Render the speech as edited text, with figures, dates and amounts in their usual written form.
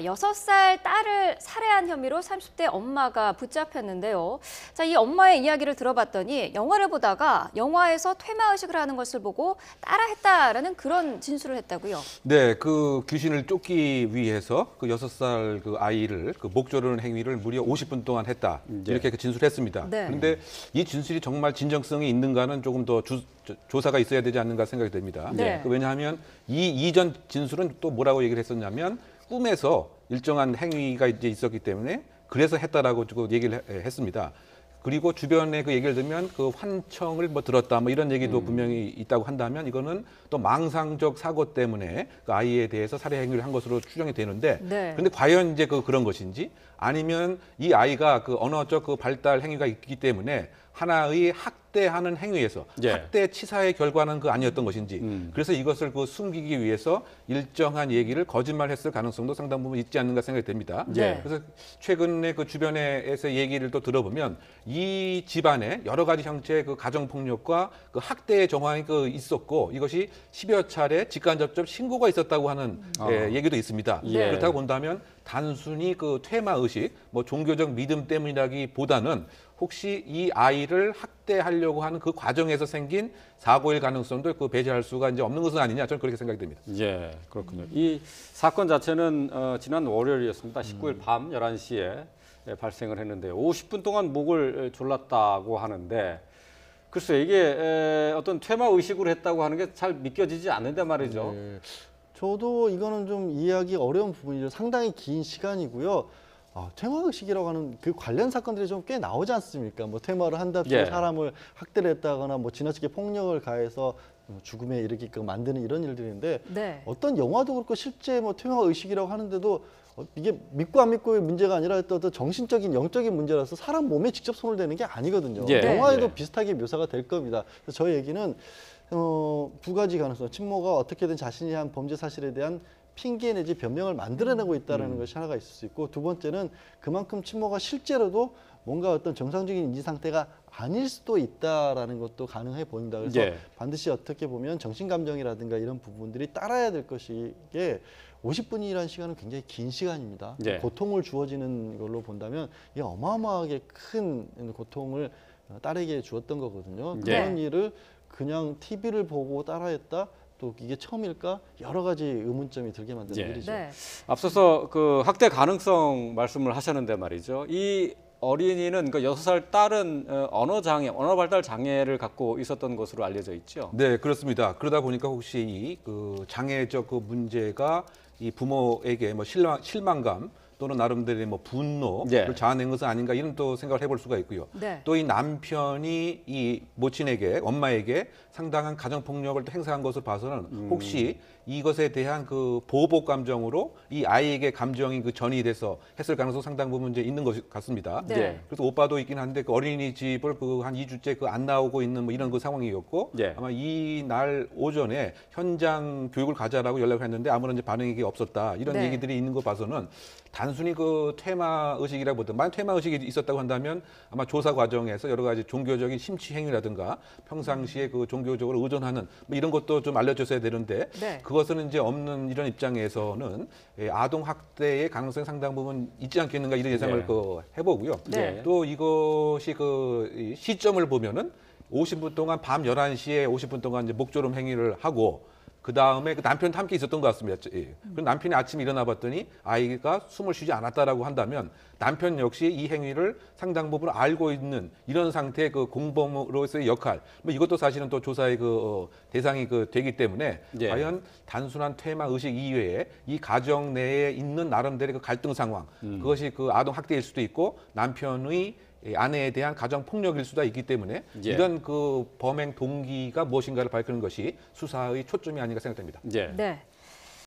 6살 딸을 살해한 혐의로 30대 엄마가 붙잡혔는데요. 자, 이 엄마의 이야기를 들어봤더니 영화를 보다가 영화에서 퇴마의식을 하는 것을 보고 따라했다라는 그런 진술을 했다고요. 네, 그 귀신을 쫓기 위해서 그 6살 그 아이를 그 목조르는 행위를 무려 50분 동안 했다. 이렇게 그 진술했습니다. 네. 그런데 이 진술이 정말 진정성이 있는가는 조금 더 조사가 있어야 되지 않는가 생각이 됩니다. 네. 왜냐하면 이 이전 진술은 또 뭐라고 얘기를 했었냐면 꿈에서 일정한 행위가 이제 있었기 때문에 그래서 했다라고 얘기를 했습니다. 그리고 주변에 그 얘기를 들으면 그 환청을 뭐 들었다 뭐 이런 얘기도 분명히 있다고 한다면 이거는 또 망상적 사고 때문에 그 아이에 대해서 살해 행위를 한 것으로 추정이 되는데 네. 근데 과연 이제 그런 것인지 아니면 이 아이가 그 언어적 그 발달 행위가 있기 때문에 하나의 학대하는 행위에서 학대 치사의 결과는 그 아니었던 것인지 그래서 이것을 그 숨기기 위해서 일정한 얘기를 거짓말했을 가능성도 상당 부분 있지 않는가 생각이 됩니다. 네. 그래서 최근에 그 주변에서 얘기를 또 들어보면 이 집안에 여러 가지 형태의 그 가정 폭력과 그 학대의 정황이 그 있었고 이것이 10여 차례 직간접적 신고가 있었다고 하는 얘기도 있습니다. 예. 그렇다고 본다면 단순히 그 퇴마 의식, 뭐 종교적 믿음 때문이라기보다는 혹시 이 아이를 학대하려고 하는 그 과정에서 생긴 사고일 가능성도 그 배제할 수가 이제 없는 것은 아니냐 저는 그렇게 생각이 됩니다. 예, 그렇군요. 이 사건 자체는 지난 월요일이었습니다. 19일 밤 11시에 발생을 했는데 50분 동안 목을 졸랐다고 하는데 글쎄 이게 어떤 퇴마 의식으로 했다고 하는 게 잘 믿겨지지 않는데 말이죠. 네. 저도 이거는 좀 이해하기 어려운 부분이죠. 상당히 긴 시간이고요. 퇴마의식이라고 하는 그 관련 사건들이 좀 꽤 나오지 않습니까? 뭐 퇴마를 한답시고 사람을 학대를 했다거나 뭐 지나치게 폭력을 가해서 죽음에 이르게끔 만드는 이런 일들인데 네. 어떤 영화도 그렇고 실제 뭐 퇴마의식이라고 하는데도 이게 믿고 안 믿고의 문제가 아니라 어떤 정신적인 영적인 문제라서 사람 몸에 직접 손을 대는 게 아니거든요. 영화에도 비슷하게 묘사가 될 겁니다. 그래서 저 얘기는 두 가지 가능성, 친모가 어떻게든 자신이 한 범죄 사실에 대한 핑계 내지 변명을 만들어내고 있다는 것이 하나가 있을 수 있고, 두 번째는 그만큼 친모가 실제로도 뭔가 어떤 정상적인 인지 상태가 아닐 수도 있다라는 것도 가능해 보인다. 그래서 반드시 어떻게 보면 정신감정이라든가 이런 부분들이 따라야 될 것이게 50분이라는 시간은 굉장히 긴 시간입니다. 고통을 주어지는 걸로 본다면 이게 어마어마하게 큰 고통을 딸에게 주었던 거거든요. 그런 일을 그냥 TV를 보고 따라했다? 또 이게 처음일까? 여러 가지 의문점이 들게 만드는 일이죠. 네. 앞서서 그 학대 가능성 말씀을 하셨는데 말이죠. 이 어린이는 그 6살 딸은 언어 발달 장애를 갖고 있었던 것으로 알려져 있죠. 네, 그렇습니다. 그러다 보니까 혹시 이 그 장애적 그 문제가 이 부모에게 뭐 실망감 또는 나름대로의 뭐 분노를 자아낸 것은 아닌가 이런 또 생각을 해볼 수가 있고요. 네. 또 이 남편이 이 모친에게 엄마에게 상당한 가정 폭력을 또 행사한 것을 봐서는 혹시 이것에 대한 그 보복 감정으로 이 아이에게 감정이 그 전이 돼서 했을 가능성 상당 부분 이제 있는 것 같습니다. 그래서 오빠도 있긴 한데 그 어린이집을 그 한 2주째 그 안 나오고 있는 뭐 이런 그 상황이었고 아마 이 날 오전에 현장 교육을 가자라고 연락을 했는데 아무런 이제 반응이 없었다 이런 얘기들이 있는 거 봐서는 단순히 그 퇴마 의식이라보다 만약 퇴마 의식이 있었다고 한다면 아마 조사 과정에서 여러 가지 종교적인 심취 행위라든가 평상시에 그 종교적으로 의존하는 뭐 이런 것도 좀 알려줬어야 되는데 그것은 이제 없는 이런 입장에서는 아동 학대의 가능성이 상당 부분 있지 않겠는가 이런 예상을 그 해보고요. 또 이것이 그 시점을 보면은 50분 동안 밤 11시에 50분 동안 이제 목조름 행위를 하고 그 다음에 그 남편도 함께 있었던 것 같습니다. 그 남편이 아침에 일어나 봤더니 아이가 숨을 쉬지 않았다라고 한다면 남편 역시 이 행위를 상당 부분 알고 있는 이런 상태의 그 공범으로서의 역할, 뭐 이것도 사실은 또 조사의 그 대상이 그 되기 때문에 과연 단순한 퇴마 의식 이외에 이 가정 내에 있는 나름대로의 그 갈등 상황, 그것이 그 아동 학대일 수도 있고 남편의 아내에 대한 가정 폭력일 수도 있기 때문에 이런 그 범행 동기가 무엇인가를 밝히는 것이 수사의 초점이 아닌가 생각됩니다. 네.